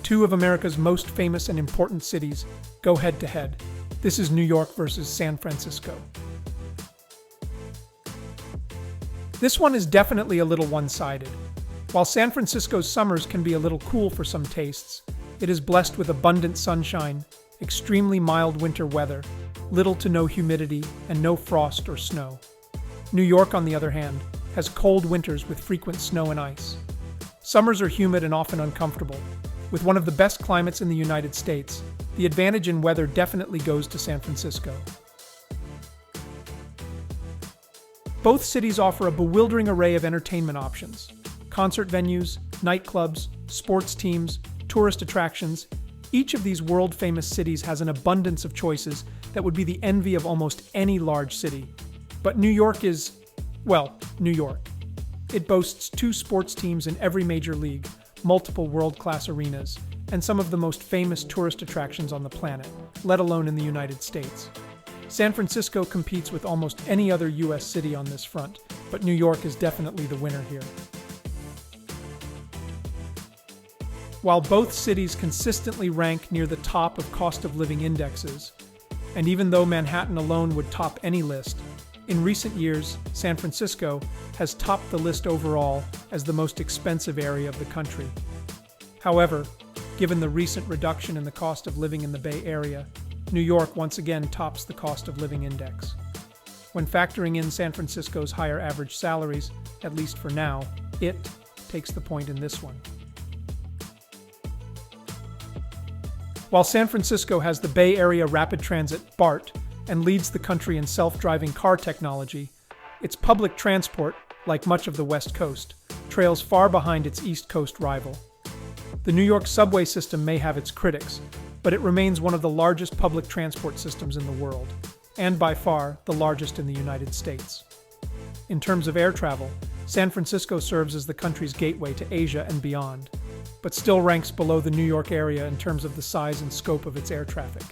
Two of America's most famous and important cities go head-to-head. This is New York versus San Francisco. This one is definitely a little one-sided. While San Francisco's summers can be a little cool for some tastes, it is blessed with abundant sunshine, extremely mild winter weather, little to no humidity, and no frost or snow. New York, on the other hand, has cold winters with frequent snow and ice. Summers are humid and often uncomfortable. With one of the best climates in the United States, the advantage in weather definitely goes to San Francisco. Both cities offer a bewildering array of entertainment options: concert venues, nightclubs, sports teams, tourist attractions. Each of these world-famous cities has an abundance of choices that would be the envy of almost any large city. But New York is, well, New York. It boasts 2 sports teams in every major league, multiple world-class arenas, and some of the most famous tourist attractions on the planet, let alone in the United States. San Francisco competes with almost any other U.S. city on this front, but New York is definitely the winner here. While both cities consistently rank near the top of cost of living indexes, and even though Manhattan alone would top any list, in recent years, San Francisco has topped the list overall as the most expensive area of the country. However, given the recent reduction in the cost of living in the Bay Area, New York once again tops the cost of living index. When factoring in San Francisco's higher average salaries, at least for now, it takes the point in this one. While San Francisco has the Bay Area Rapid Transit, BART, and leads the country in self-driving car technology, its public transport, like much of the West Coast, trails far behind its East Coast rival. The New York subway system may have its critics, but it remains one of the largest public transport systems in the world, and by far the largest in the United States. In terms of air travel, San Francisco serves as the country's gateway to Asia and beyond, but still ranks below the New York area in terms of the size and scope of its air traffic.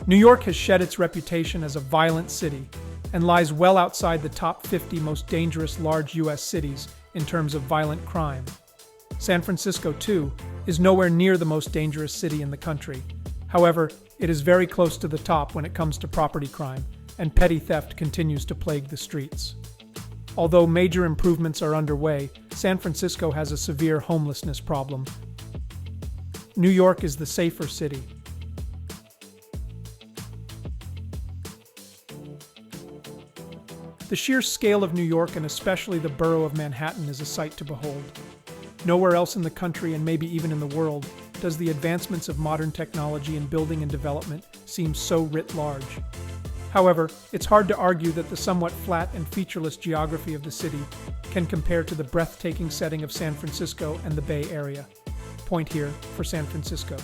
New York has shed its reputation as a violent city and lies well outside the top 50 most dangerous large U.S. cities in terms of violent crime. San Francisco, too, is nowhere near the most dangerous city in the country. However, it is very close to the top when it comes to property crime, and petty theft continues to plague the streets. Although major improvements are underway, San Francisco has a severe homelessness problem. New York is the safer city. The sheer scale of New York, and especially the borough of Manhattan, is a sight to behold. Nowhere else in the country, and maybe even in the world, does the advancements of modern technology in building and development seem so writ large. However, it's hard to argue that the somewhat flat and featureless geography of the city can compare to the breathtaking setting of San Francisco and the Bay Area. Point here for San Francisco.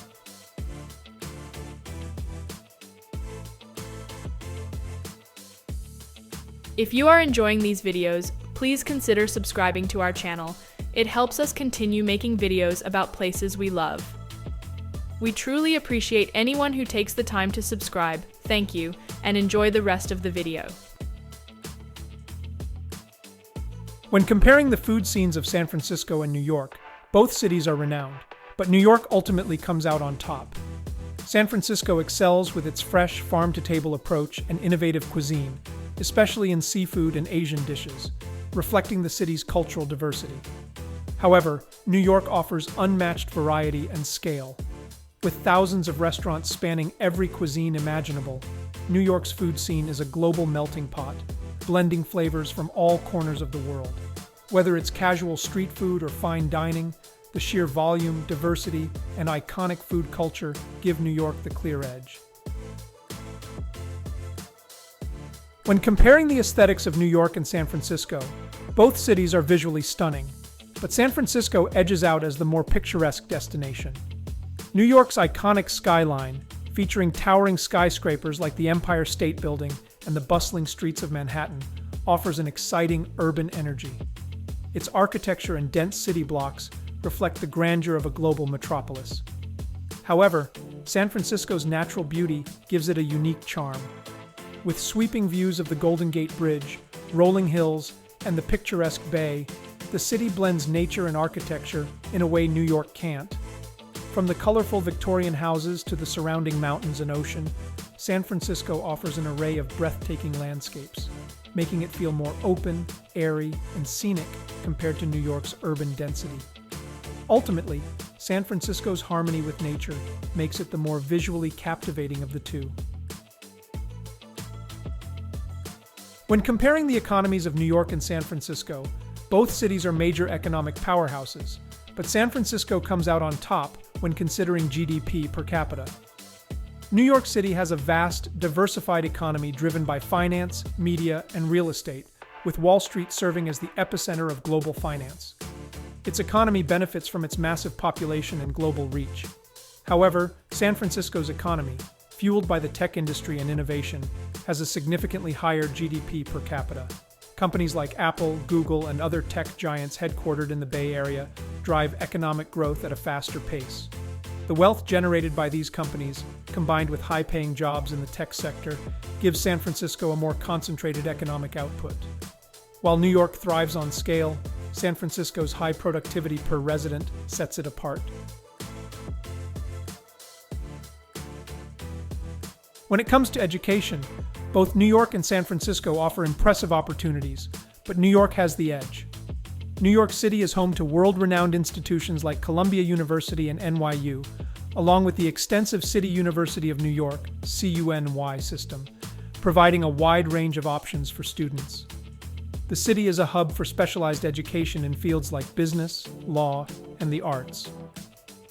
If you are enjoying these videos, please consider subscribing to our channel. It helps us continue making videos about places we love. We truly appreciate anyone who takes the time to subscribe. Thank you, and enjoy the rest of the video. When comparing the food scenes of San Francisco and New York, both cities are renowned, but New York ultimately comes out on top. San Francisco excels with its fresh, farm-to-table approach and innovative cuisine, especially in seafood and Asian dishes, reflecting the city's cultural diversity. However, New York offers unmatched variety and scale. With thousands of restaurants spanning every cuisine imaginable, New York's food scene is a global melting pot, blending flavors from all corners of the world. Whether it's casual street food or fine dining, the sheer volume, diversity, and iconic food culture give New York the clear edge. When comparing the aesthetics of New York and San Francisco, both cities are visually stunning, but San Francisco edges out as the more picturesque destination. New York's iconic skyline, featuring towering skyscrapers like the Empire State Building and the bustling streets of Manhattan, offers an exciting urban energy. Its architecture and dense city blocks reflect the grandeur of a global metropolis. However, San Francisco's natural beauty gives it a unique charm. With sweeping views of the Golden Gate Bridge, rolling hills, and the picturesque bay, the city blends nature and architecture in a way New York can't. From the colorful Victorian houses to the surrounding mountains and ocean, San Francisco offers an array of breathtaking landscapes, making it feel more open, airy, and scenic compared to New York's urban density. Ultimately, San Francisco's harmony with nature makes it the more visually captivating of the two. When comparing the economies of New York and San Francisco, both cities are major economic powerhouses, but San Francisco comes out on top when considering GDP per capita. New York City has a vast, diversified economy driven by finance, media, and real estate, with Wall Street serving as the epicenter of global finance. Its economy benefits from its massive population and global reach. However, San Francisco's economy, fueled by the tech industry and innovation, has a significantly higher GDP per capita. Companies like Apple, Google, and other tech giants headquartered in the Bay Area drive economic growth at a faster pace. The wealth generated by these companies, combined with high-paying jobs in the tech sector, gives San Francisco a more concentrated economic output. While New York thrives on scale, San Francisco's high productivity per resident sets it apart. When it comes to education, both New York and San Francisco offer impressive opportunities, but New York has the edge. New York City is home to world-renowned institutions like Columbia University and NYU, along with the extensive City University of New York (CUNY) system, providing a wide range of options for students. The city is a hub for specialized education in fields like business, law, and the arts.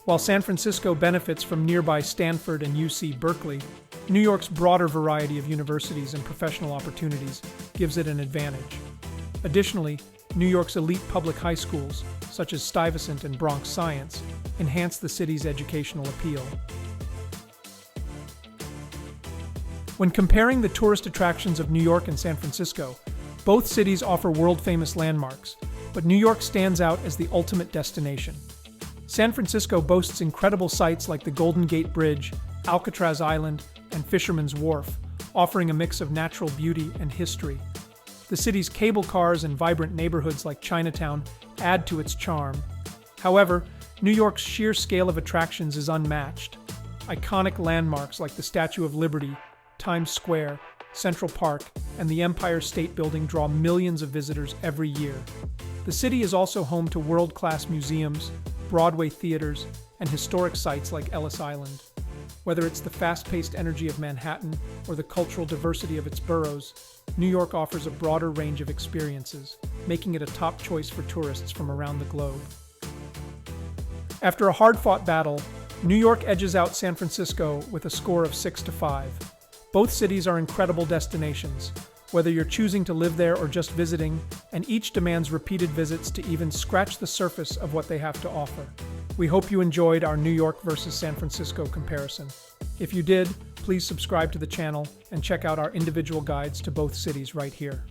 While San Francisco benefits from nearby Stanford and UC Berkeley, New York's broader variety of universities and professional opportunities gives it an advantage. Additionally, New York's elite public high schools, such as Stuyvesant and Bronx Science, enhance the city's educational appeal. When comparing the tourist attractions of New York and San Francisco, both cities offer world-famous landmarks, but New York stands out as the ultimate destination. San Francisco boasts incredible sights like the Golden Gate Bridge, Alcatraz Island, and Fisherman's Wharf, offering a mix of natural beauty and history. The city's cable cars and vibrant neighborhoods like Chinatown add to its charm. However, New York's sheer scale of attractions is unmatched. Iconic landmarks like the Statue of Liberty, Times Square, Central Park, and the Empire State Building draw millions of visitors every year. The city is also home to world-class museums, Broadway theaters, and historic sites like Ellis Island. Whether it's the fast-paced energy of Manhattan or the cultural diversity of its boroughs, New York offers a broader range of experiences, making it a top choice for tourists from around the globe. After a hard-fought battle, New York edges out San Francisco with a score of 6-5. Both cities are incredible destinations, whether you're choosing to live there or just visiting, and each demands repeated visits to even scratch the surface of what they have to offer. We hope you enjoyed our New York versus San Francisco comparison. If you did, please subscribe to the channel and check out our individual guides to both cities right here.